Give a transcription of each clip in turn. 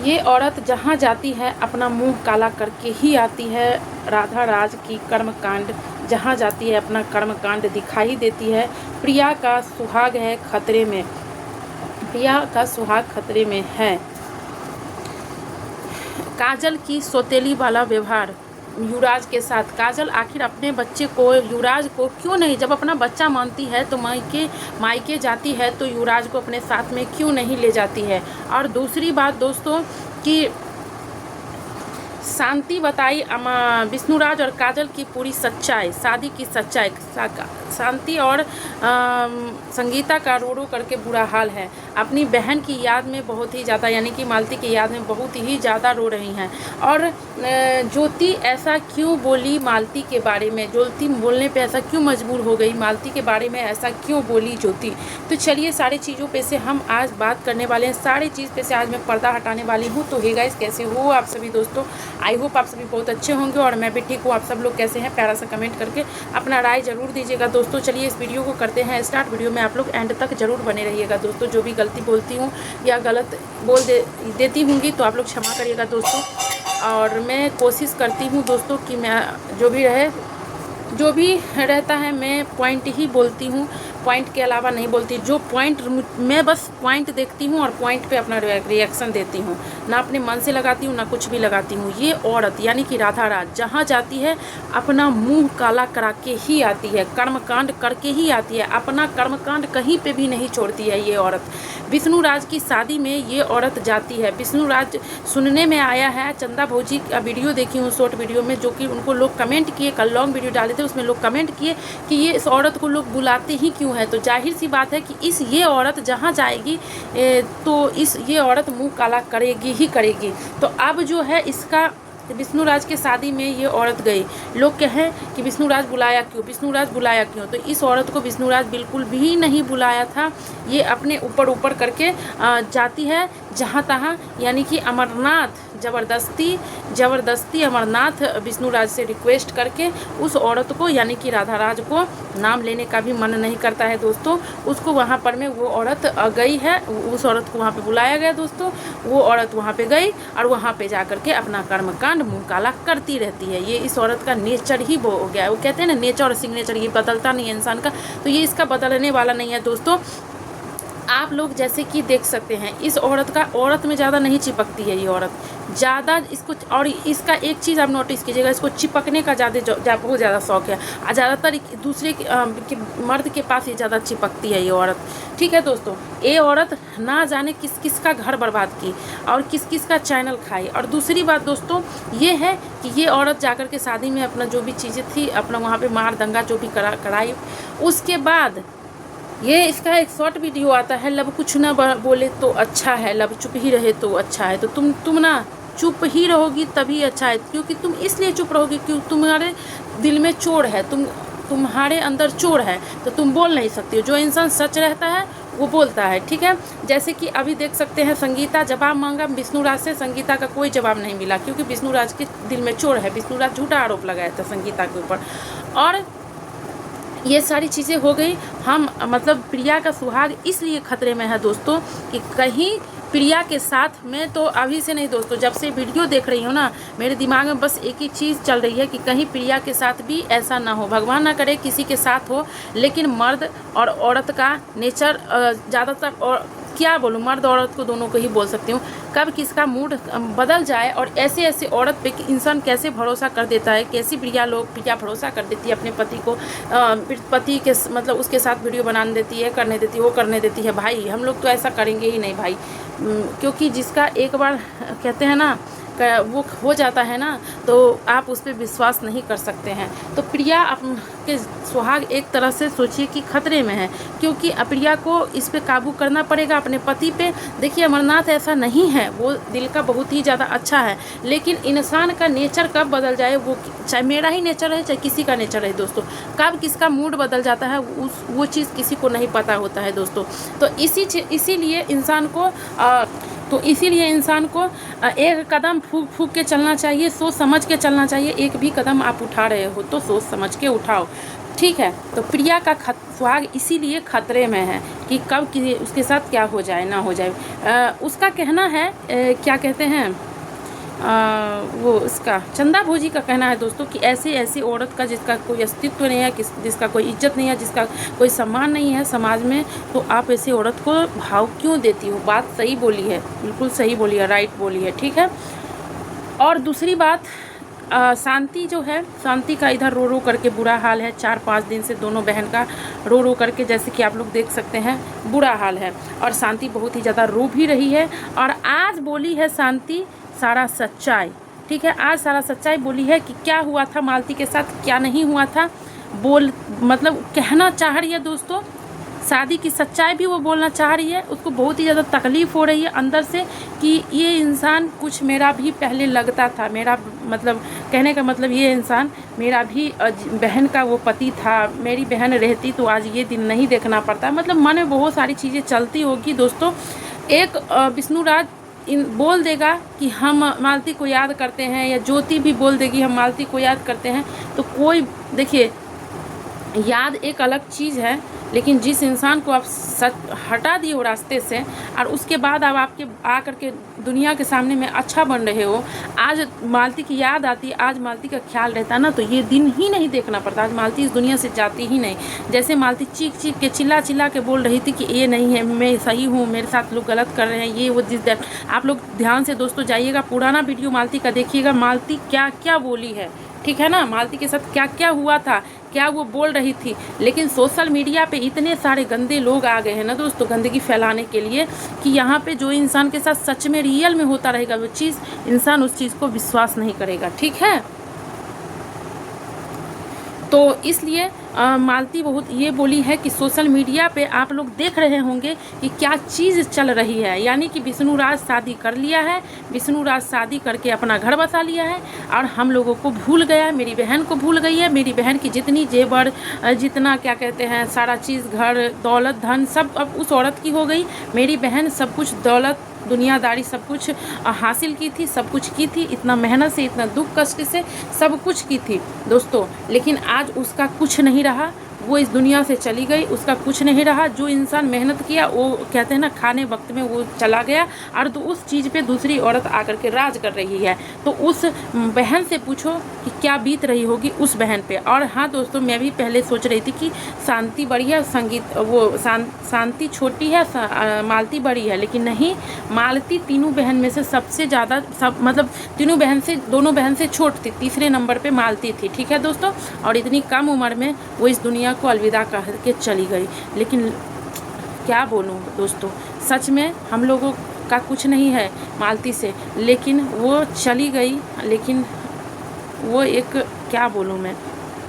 ये औरत जहाँ जाती है अपना मुंह काला करके ही आती है। राधा राज की कर्मकांड जहाँ जाती है अपना कर्मकांड दिखाई देती है। प्रिया का सुहाग है खतरे में, प्रिया का सुहाग खतरे में है। काजल की सौतेली वाला व्यवहार युवराज के साथ। काजल आखिर अपने बच्चे को, युवराज को क्यों नहीं, जब अपना बच्चा मानती है तो मायके जाती है तो युवराज को अपने साथ में क्यों नहीं ले जाती है। और दूसरी बात दोस्तों कि शांति बताई विष्णुराज और काजल की पूरी सच्चाई, शादी की सच्चाई। शांति और संगीता का रो रो करके बुरा हाल है। अपनी बहन की याद में बहुत ही ज़्यादा, यानी कि मालती की याद में बहुत ही ज़्यादा रो रही हैं। और ज्योति ऐसा क्यों बोली मालती के बारे में, ज्योति बोलने पे ऐसा क्यों मजबूर हो गई, मालती के बारे में ऐसा क्यों बोली ज्योति। तो चलिए सारी चीज़ों पे से हम आज बात करने वाले हैं, सारी चीज़ पे से आज मैं पर्दा हटाने वाली हूँ। तो हे गाइस, कैसे हो आप सभी दोस्तों? आई होप आप सभी बहुत अच्छे होंगे और मैं भी ठीक हूँ। आप सब लोग कैसे हैं? प्यारा सा कमेंट करके अपना राय जरूर दीजिएगा दोस्तों। चलिए इस वीडियो को करते हैं स्टार्ट। वीडियो में आप लोग एंड तक जरूर बने रहिएगा दोस्तों। जो भी गलती बोलती हूँ या गलत बोल देती होंगी तो आप लोग क्षमा करिएगा दोस्तों। और मैं कोशिश करती हूँ दोस्तों कि मैं जो भी रहता है मैं पॉइंट ही बोलती हूँ, पॉइंट के अलावा नहीं बोलती। जो पॉइंट, मैं बस पॉइंट देखती हूँ और पॉइंट पे अपना रिएक्शन देती हूँ, ना अपने मन से लगाती हूँ ना कुछ भी लगाती हूँ। ये औरत यानी कि राधा राज जहाँ जाती है अपना मुंह काला करा के ही आती है, कर्मकांड करके ही आती है, अपना कर्मकांड कहीं पे भी नहीं छोड़ती है ये औरत। विष्णुराज की शादी में ये औरत जाती है। विष्णुराज सुनने में आया है, चंदा भौजी का वीडियो देखी हूँ शॉर्ट वीडियो में, जो कि उनको लोग कमेंट किए, कल लॉन्ग वीडियो डाले थे उसमें लोग कमेंट किए कि ये इस औरत को लोग बुलाते ही क्यों है। तो जाहिर सी बात है कि ये औरत जहाँ जाएगी तो ये औरत मुंह काला करेगी ही करेगी। तो अब जो है इसका विष्णुराज के शादी में ये औरत गई, लोग कहें कि विष्णुराज बुलाया क्यों, विष्णुराज बुलाया क्यों। तो इस औरत को विष्णुराज बिल्कुल भी नहीं बुलाया था। ये अपने ऊपर करके जाती है जहाँ तहाँ, यानी कि अमरनाथ ज़बरदस्ती अमरनाथ विष्णुराज से रिक्वेस्ट करके उस औरत को, यानी कि राधा राज को, नाम लेने का भी मन नहीं करता है दोस्तों। उसको वहाँ पर में वो औरत गई है, उस औरत को वहाँ पे बुलाया गया दोस्तों। वो औरत वहाँ पे गई और वहाँ पे जा करके अपना कर्मकांड मुँह काला करती रहती है। ये इस औरत का नेचर ही वो हो गया है। वो कहते हैं ना नेचर और सिग्नेचर, ये बदलता नहीं है इंसान का, तो ये इसका बदलने वाला नहीं है दोस्तों। आप लोग जैसे कि देख सकते हैं इस औरत में ज़्यादा नहीं चिपकती है ये औरत, ज़्यादा इसको। और इसका एक चीज़ आप नोटिस कीजिएगा, इसको चिपकने का बहुत ज़्यादा शौक है। ज़्यादातर दूसरे के मर्द के पास ये ज़्यादा चिपकती है ये औरत। ठीक है दोस्तों, ये औरत ना जाने किस का घर बर्बाद की और किस का चैनल खाई। और दूसरी बात दोस्तों ये है कि ये औरत जाकर के शादी में अपना जो भी चीज़ें थी अपना वहाँ पे मार दंगा जो भी कराई, उसके बाद ये इसका एक शॉर्ट वीडियो आता है, लब कुछ ना बोले तो अच्छा है, लब चुप ही रहे तो अच्छा है। तो तुम ना चुप ही रहोगी तभी अच्छा है, क्योंकि तुम इसलिए चुप रहोगी क्योंकि तुम्हारे दिल में चोर है, तुम्हारे अंदर चोर है, तो तुम बोल नहीं सकती हो। जो इंसान सच रहता है वो बोलता है। ठीक है, जैसे कि अभी देख सकते हैं संगीता जवाब मांगा विष्णुराज से, संगीता का कोई जवाब नहीं मिला क्योंकि विष्णुराज के दिल में चोर है। विष्णुराज झूठा आरोप लगाया था संगीता के ऊपर। और ये सारी चीज़ें हो गई। हम मतलब प्रिया का सुहाग इसलिए खतरे में है दोस्तों कि कहीं प्रिया के साथ में, तो अभी से नहीं दोस्तों, जब से वीडियो देख रही हूँ ना मेरे दिमाग में बस एक ही चीज़ चल रही है कि कहीं प्रिया के साथ भी ऐसा ना हो, भगवान ना करे किसी के साथ हो। लेकिन मर्द और औरत का नेचर ज़्यादातर, और क्या बोलूँ, मर्द औरत को दोनों को ही बोल सकती हूँ, कब किसका मूड बदल जाए और ऐसे औरत पे इंसान कैसे भरोसा कर देता है। कैसी प्रिया भरोसा कर देती है अपने पति को, पति के मतलब उसके साथ वीडियो बनाने देती है, करने देती है, वो करने देती है। भाई हम लोग तो ऐसा करेंगे ही नहीं भाई, क्योंकि जिसका एक बार कहते हैं ना वो हो जाता है ना, तो आप उस पर विश्वास नहीं कर सकते हैं। तो प्रिया के सुहाग एक तरह से सोचिए कि खतरे में है, क्योंकि प्रिया को इस पे काबू करना पड़ेगा अपने पति पे। देखिए अमरनाथ ऐसा नहीं है, वो दिल का बहुत ही ज़्यादा अच्छा है, लेकिन इंसान का नेचर कब बदल जाए, वो चाहे मेरा ही नेचर है चाहे किसी का नेचर है दोस्तों, कब किसका मूड बदल जाता है वो चीज़ किसी को नहीं पता होता है दोस्तों। तो इसीलिए इंसान को एक कदम फूक के चलना चाहिए, सोच समझ के चलना चाहिए। एक भी कदम आप उठा रहे हो तो सोच समझ के उठाओ। ठीक है। तो प्रिया का सुहाग इसीलिए खतरे में है कि कब उसके साथ क्या हो जाए ना हो जाए। उसका कहना है क्या कहते हैं वो उसका चंदा भोजी का कहना है दोस्तों कि ऐसी औरत का जिसका कोई अस्तित्व नहीं है, जिसका कोई इज्जत नहीं है, जिसका कोई सम्मान नहीं है समाज में, तो आप ऐसी औरत को भाव क्यों देती हो। बात सही बोली है, बिल्कुल सही बोली है, राइट बोली है, ठीक है। और दूसरी बात, शांति जो है, शांति का इधर रो रो करके बुरा हाल है। 4-5 दिन से दोनों बहन का रो रो करके, जैसे कि आप लोग देख सकते हैं, बुरा हाल है। और शांति बहुत ही ज़्यादा रो भी रही है। और आज बोली है शांति सारा सच्चाई, ठीक है। आज सारा सच्चाई बोली है कि क्या हुआ था मालती के साथ, क्या नहीं हुआ था, मतलब कहना चाह रही है दोस्तों। शादी की सच्चाई भी वो बोलना चाह रही है। उसको बहुत ही ज़्यादा तकलीफ़ हो रही है अंदर से कि ये इंसान कुछ मेरा भी पहले लगता था, मेरा मतलब कहने का मतलब ये इंसान मेरा भी बहन का वो पति था, मेरी बहन रहती तो आज ये दिन नहीं देखना पड़ता। मतलब मन में बहुत सारी चीज़ें चलती होगी दोस्तों। एक विष्णुराज बोल देगा कि हम मालती को याद करते हैं, या ज्योति भी बोल देगी हम मालती को याद करते हैं, तो कोई देखिए, याद एक अलग चीज़ है, लेकिन जिस इंसान को आप हटा दिए हो रास्ते से, और उसके बाद अब आपके आकर के दुनिया के सामने में अच्छा बन रहे हो, आज मालती की याद आती, आज मालती का ख्याल रहता ना, तो ये दिन ही नहीं देखना पड़ता। आज मालती इस दुनिया से जाती ही नहीं। जैसे मालती चीख चीख के चिल्ला चिल्ला के बोल रही थी कि ये नहीं है, मैं सही हूँ, मेरे साथ लोग गलत कर रहे हैं, ये वो जिस दैट। आप लोग ध्यान से दोस्तों जाइएगा, पुराना वीडियो मालती का देखिएगा, मालती क्या क्या बोली है, ठीक है ना। मालती के साथ क्या क्या हुआ था, क्या वो बोल रही थी। लेकिन सोशल मीडिया पे इतने सारे गंदे लोग आ गए हैं ना दोस्तों, गंदगी फैलाने के लिए, कि यहाँ पे जो इंसान के साथ सच में रियल में होता रहेगा वो चीज़, इंसान उस चीज़ को विश्वास नहीं करेगा, ठीक है। तो इसलिए मालती बहुत ये बोली है कि सोशल मीडिया पे आप लोग देख रहे होंगे कि क्या चीज़ चल रही है, यानी कि विष्णुराज शादी कर लिया है, विष्णुराज शादी करके अपना घर बसा लिया है, और हम लोगों को भूल गया, मेरी बहन को भूल गई है। मेरी बहन की जितनी जेवर, जितना क्या कहते हैं सारा चीज़, घर दौलत धन सब अब उस औरत की हो गई। मेरी बहन सब कुछ दौलत दुनियादारी सब कुछ हासिल की थी, सब कुछ की थी, इतना मेहनत से, इतना दुख कष्ट से सब कुछ की थी दोस्तों। लेकिन आज उसका कुछ नहीं रहा, वो इस दुनिया से चली गई, उसका कुछ नहीं रहा। जो इंसान मेहनत किया वो कहते हैं ना, खाने वक्त में वो चला गया, और तो उस चीज़ पे दूसरी औरत आकर के राज कर रही है। तो उस बहन से पूछो कि क्या बीत रही होगी उस बहन पे। और हाँ दोस्तों, मैं भी पहले सोच रही थी कि शांति बड़ी है, संगीत वो शांति छोटी है, मालती बड़ी है, लेकिन नहीं, मालती तीनों बहन में से सबसे ज़्यादा, सब मतलब तीनों बहन से, दोनों बहन से छोट थी, तीसरे नंबर पे मालती थी, ठीक है दोस्तों। और इतनी कम उम्र में वो इस दुनिया को अलविदा कह के चली गई। लेकिन क्या बोलूँ दोस्तों, सच में हम लोगों का कुछ नहीं है मालती से, लेकिन वो चली गई। लेकिन वो एक, क्या बोलूँ मैं,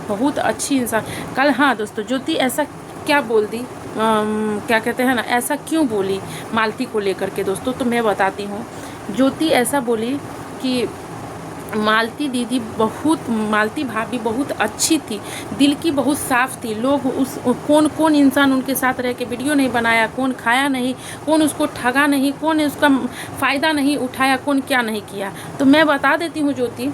बहुत अच्छी इंसान। कल हाँ दोस्तों, ज्योति ऐसा क्या बोल दी, क्या कहते हैं ना, ऐसा क्यों बोली मालती को लेकर के दोस्तों, तो मैं बताती हूँ। ज्योति ऐसा बोली कि मालती दीदी बहुत, मालती भाभी बहुत अच्छी थी, दिल की बहुत साफ़ थी। लोग उस कौन इंसान उनके साथ रह के वीडियो नहीं बनाया, कौन खाया नहीं, कौन उसको ठगा नहीं, कौन उसका फ़ायदा नहीं उठाया, कौन क्या नहीं किया। तो मैं बता देती हूँ ज्योति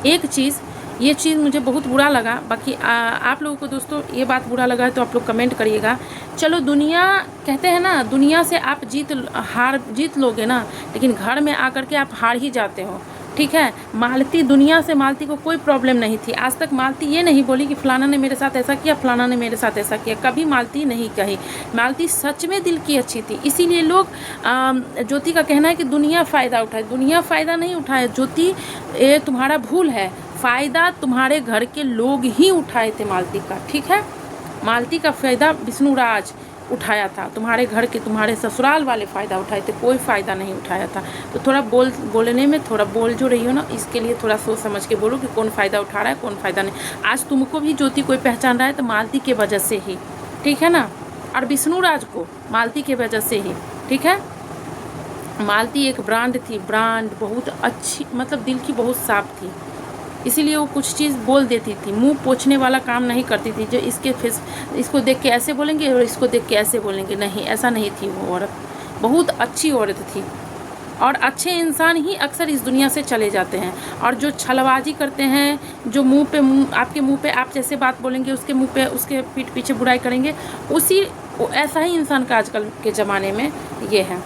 एक चीज़, ये चीज़ मुझे बहुत बुरा लगा। बाकी आप लोगों को दोस्तों ये बात बुरा लगा है तो आप लोग कमेंट करिएगा। चलो, दुनिया कहते हैं ना, दुनिया से आप जीत लोगे ना, लेकिन घर में आकर के आप हार ही जाते हो, ठीक है। मालती, दुनिया से मालती को कोई प्रॉब्लम नहीं थी। आज तक मालती ये नहीं बोली कि फलाना ने मेरे साथ ऐसा किया, फलाना ने मेरे साथ ऐसा किया, कभी मालती नहीं कही। मालती सच में दिल की अच्छी थी। इसीलिए लोग, ज्योति का कहना है कि दुनिया फ़ायदा उठाए। दुनिया फ़ायदा नहीं उठाए ज्योति, ये तुम्हारा भूल है। फ़ायदा तुम्हारे घर के लोग ही उठाए थे मालती का, ठीक है। मालती का फ़ायदा विष्णुराज उठाया था, तुम्हारे घर के, तुम्हारे ससुराल वाले फ़ायदा उठाए थे, कोई फ़ायदा नहीं उठाया था। तो थोड़ा बोलने में थोड़ा बोल जो रही हो ना, इसके लिए थोड़ा सोच समझ के बोलो कि कौन फ़ायदा उठा रहा है, कौन फ़ायदा नहीं। आज तुमको भी ज्योति कोई पहचान रहा है तो मालती के वजह से ही, ठीक है ना, और विष्णुराज को मालती के वजह से ही, ठीक है। मालती एक ब्रांड थी, ब्रांड बहुत अच्छी, मतलब दिल की बहुत साफ थी, इसीलिए वो कुछ चीज़ बोल देती थी। मुंह पोंछने वाला काम नहीं करती थी, जो इसको देख के ऐसे बोलेंगे और इसको देख के ऐसे बोलेंगे, नहीं, ऐसा नहीं थी वो औरत, बहुत अच्छी औरत थी। और अच्छे इंसान ही अक्सर इस दुनिया से चले जाते हैं। और जो छलबाजी करते हैं, जो आपके मुंह पे आप जैसे बात बोलेंगे उसके मुंह पे उसके पीठ पीछे बुराई करेंगे, ऐसा ही इंसान का आजकल के ज़माने में ये है,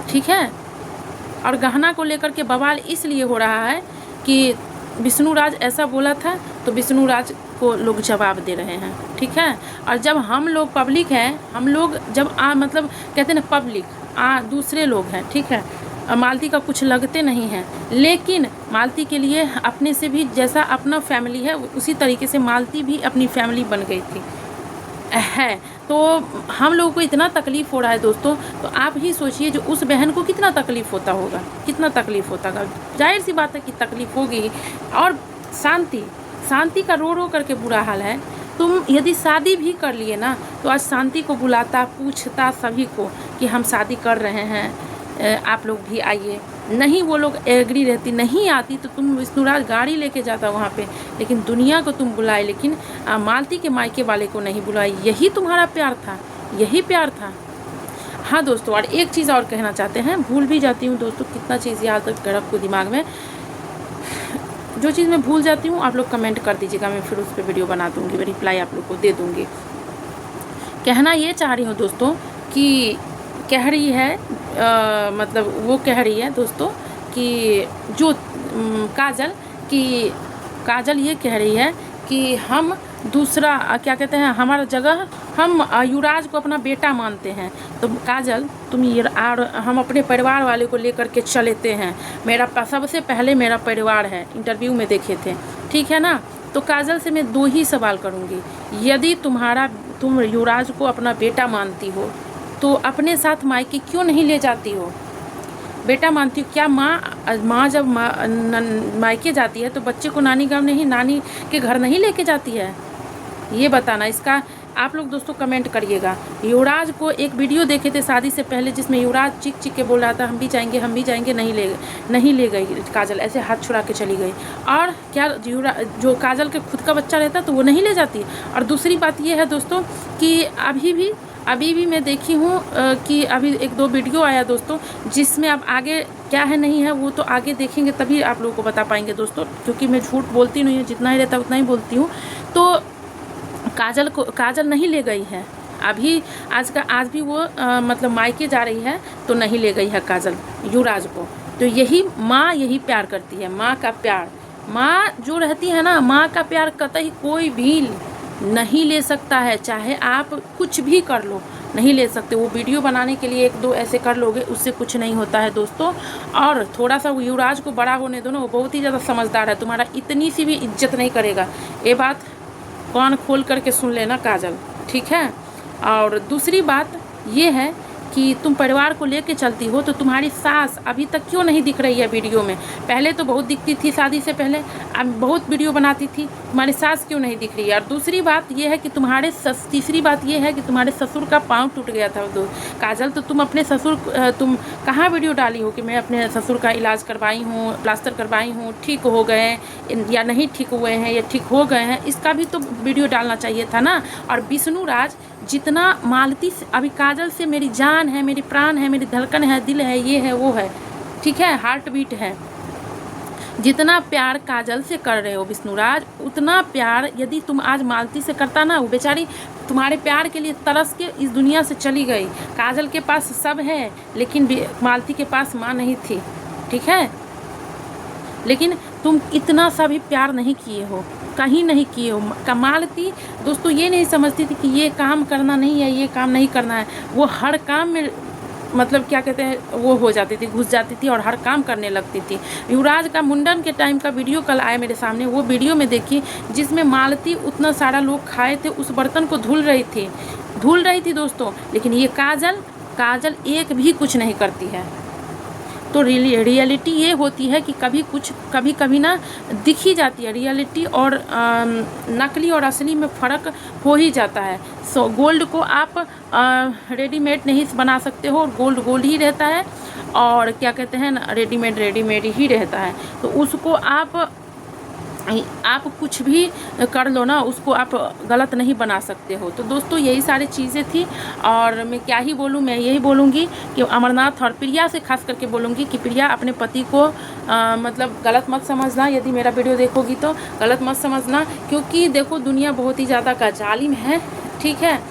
ठीक है। और गहना को लेकर के बवाल इसलिए हो रहा है कि विष्णु राज ऐसा बोला था तो विष्णु राज को लोग जवाब दे रहे हैं, ठीक है। और जब हम लोग पब्लिक हैं, हम लोग जब मतलब कहते हैं ना पब्लिक दूसरे लोग हैं, ठीक है। मालती का कुछ लगते नहीं हैं, लेकिन मालती के लिए अपने से भी जैसा अपना फैमिली है उसी तरीके से मालती भी अपनी फैमिली बन गई थी है। तो हम लोगों को इतना तकलीफ़ हो रहा है दोस्तों, तो आप ही सोचिए जो उस बहन को कितना तकलीफ़ होता होगा, कितना तकलीफ़ होता होगा। जाहिर सी बात है कि तकलीफ़ होगी। और शांति का रो करके बुरा हाल है। तुम यदि शादी भी कर लिए ना तो आज शांति को बुलाता, पूछता सभी को कि हम शादी कर रहे हैं, आप लोग भी आइए। नहीं, वो लोग एग्री रहती, नहीं आती तो तुम विष्णुराज गाड़ी लेके जाता वहाँ पे, लेकिन दुनिया को तुम बुलाए, लेकिन मालती के मायके वाले को नहीं बुलाए। यही तुम्हारा प्यार था, यही प्यार था। हाँ दोस्तों, और एक चीज़ और कहना चाहते हैं, भूल भी जाती हूँ दोस्तों, कितना चीज़ याद रखो दिमाग में। जो चीज़ मैं भूल जाती हूँ आप लोग कमेंट कर दीजिएगा, मैं फिर उस पर वीडियो बना दूँगी, रिप्लाई आप लोग को दे दूँगी। कहना ये चाह रही हूँ दोस्तों कि कह रही है मतलब वो कह रही है दोस्तों कि जो काजल ये कह रही है कि हम दूसरा क्या कहते हैं, हमारा जगह हम युवराज को अपना बेटा मानते हैं। तो काजल तुम ये और हम अपने परिवार वाले को लेकर के चलते हैं, सबसे पहले मेरा परिवार है, इंटरव्यू में देखे थे, ठीक है ना। तो काजल से मैं 2 ही सवाल करूँगी, यदि तुम युवराज को अपना बेटा मानती हो तो अपने साथ मायके क्यों नहीं ले जाती हो? बेटा मानती हो क्या? माँ जब मायके जाती है तो बच्चे को नानी के घर नहीं लेके जाती है? ये बताना, इसका आप लोग दोस्तों कमेंट करिएगा। युवराज को एक वीडियो देखे थे शादी से पहले जिसमें युवराज चिक के बोल रहा था हम भी जाएंगे, नहीं ले गई काजल, ऐसे हाथ छुड़ा के चली गई। और क्या जो काजल के खुद का बच्चा रहता तो वो नहीं ले जाती? और दूसरी बात ये है दोस्तों कि अभी भी मैं देखी हूँ कि अभी 1-2 वीडियो आया दोस्तों, जिसमें अब आगे क्या है नहीं है वो तो आगे देखेंगे तभी आप लोगों को बता पाएंगे दोस्तों, क्योंकि मैं झूठ बोलती नहीं हूँ, जितना ही रहता उतना ही बोलती हूँ। तो काजल नहीं ले गई है आज भी वो मतलब मायके जा रही है तो नहीं ले गई है काजल युवराज को। तो यही माँ यही प्यार करती है, माँ का प्यार। माँ जो रहती है ना, माँ का प्यार कतई कोई भी नहीं ले सकता है, चाहे आप कुछ भी कर लो, नहीं ले सकते। वो वीडियो बनाने के लिए 1-2 ऐसे कर लोगे, उससे कुछ नहीं होता है दोस्तों। और थोड़ा सा युवराज को बड़ा होने दो ना, वो बहुत ही ज़्यादा समझदार है, तुम्हारा इतनी सी भी इज्जत नहीं करेगा। ये बात कान खोल करके सुन लेना काजल, ठीक है। और दूसरी बात ये है कि तुम परिवार को लेके चलती हो तो तुम्हारी सास अभी तक क्यों नहीं दिख रही है वीडियो में? पहले तो बहुत दिखती थी, शादी से पहले अब बहुत वीडियो बनाती थी, तुम्हारी सास क्यों नहीं दिख रही है? और तीसरी बात ये है कि तुम्हारे ससुर का पाँव टूट गया था काजल, तो तुम अपने ससुर तुम कहाँ वीडियो डाली हो कि मैं अपने ससुर का इलाज करवाई हूँ, प्लास्टर करवाई हूँ, ठीक हो गए या नहीं ठीक हुए हैं या ठीक हो गए हैं, इसका भी तो वीडियो डालना चाहिए था ना। और विष्णु राज जितना मालती से अभी काजल से मेरी जान है, मेरी प्राण है, मेरी धड़कन है, दिल है, ये है वो है, ठीक है, हार्ट बीट है। जितना प्यार काजल से कर रहे हो विष्णु राज, उतना प्यार यदि तुम आज मालती से करता ना, वो बेचारी तुम्हारे प्यार के लिए तरस के इस दुनिया से चली गई। काजल के पास सब है लेकिन मालती के पास माँ नहीं थी, ठीक है। लेकिन तुम इतना सा भी प्यार नहीं किए हो, कहीं नहीं किए हो। मालती दोस्तों ये नहीं समझती थी कि ये काम करना नहीं है, ये काम नहीं करना है, वो हर काम में मतलब क्या कहते हैं वो हो जाती थी, घुस जाती थी और हर काम करने लगती थी। युवराज का मुंडन के टाइम का वीडियो कल आया मेरे सामने, वो वीडियो में देखी जिसमें मालती उतना सारा लोग खाए थे उस बर्तन को धुल रही थी दोस्तों। लेकिन ये काजल एक भी कुछ नहीं करती है। तो रियलिटी ये होती है कि कभी ना दिख ही जाती है रियलिटी, और नकली और असली में फ़र्क हो ही जाता है। सो गोल्ड को आप रेडीमेड नहीं बना सकते हो, गोल्ड ही रहता है, और क्या कहते हैं ना रेडीमेड ही रहता है। तो उसको आप आप कुछ भी कर लो ना, उसको आप गलत नहीं बना सकते हो। तो दोस्तों यही सारी चीज़ें थी, और मैं क्या ही बोलूँ, मैं यही बोलूँगी कि अमरनाथ और प्रिया से खास करके बोलूँगी कि प्रिया अपने पति को मतलब गलत मत समझना। यदि मेरा वीडियो देखोगी तो गलत मत समझना, क्योंकि देखो दुनिया बहुत ही ज़्यादा का जालिम है, ठीक है।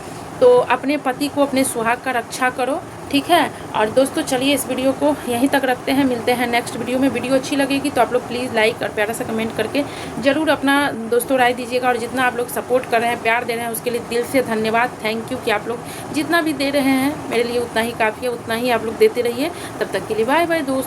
तो अपने पति को, अपने सुहाग का रक्षा करो, ठीक है। और दोस्तों चलिए इस वीडियो को यहीं तक रखते हैं, मिलते हैं नेक्स्ट वीडियो में। वीडियो अच्छी लगेगी तो आप लोग प्लीज़ लाइक और प्यारा सा कमेंट करके ज़रूर अपना दोस्तों राय दीजिएगा। और जितना आप लोग सपोर्ट कर रहे हैं, प्यार दे रहे हैं, उसके लिए दिल से धन्यवाद, थैंक यू। कि आप लोग जितना भी दे रहे हैं मेरे लिए उतना ही काफ़ी है, उतना ही आप लोग देते रहिए। तब तक के लिए बाय बाय दोस्त।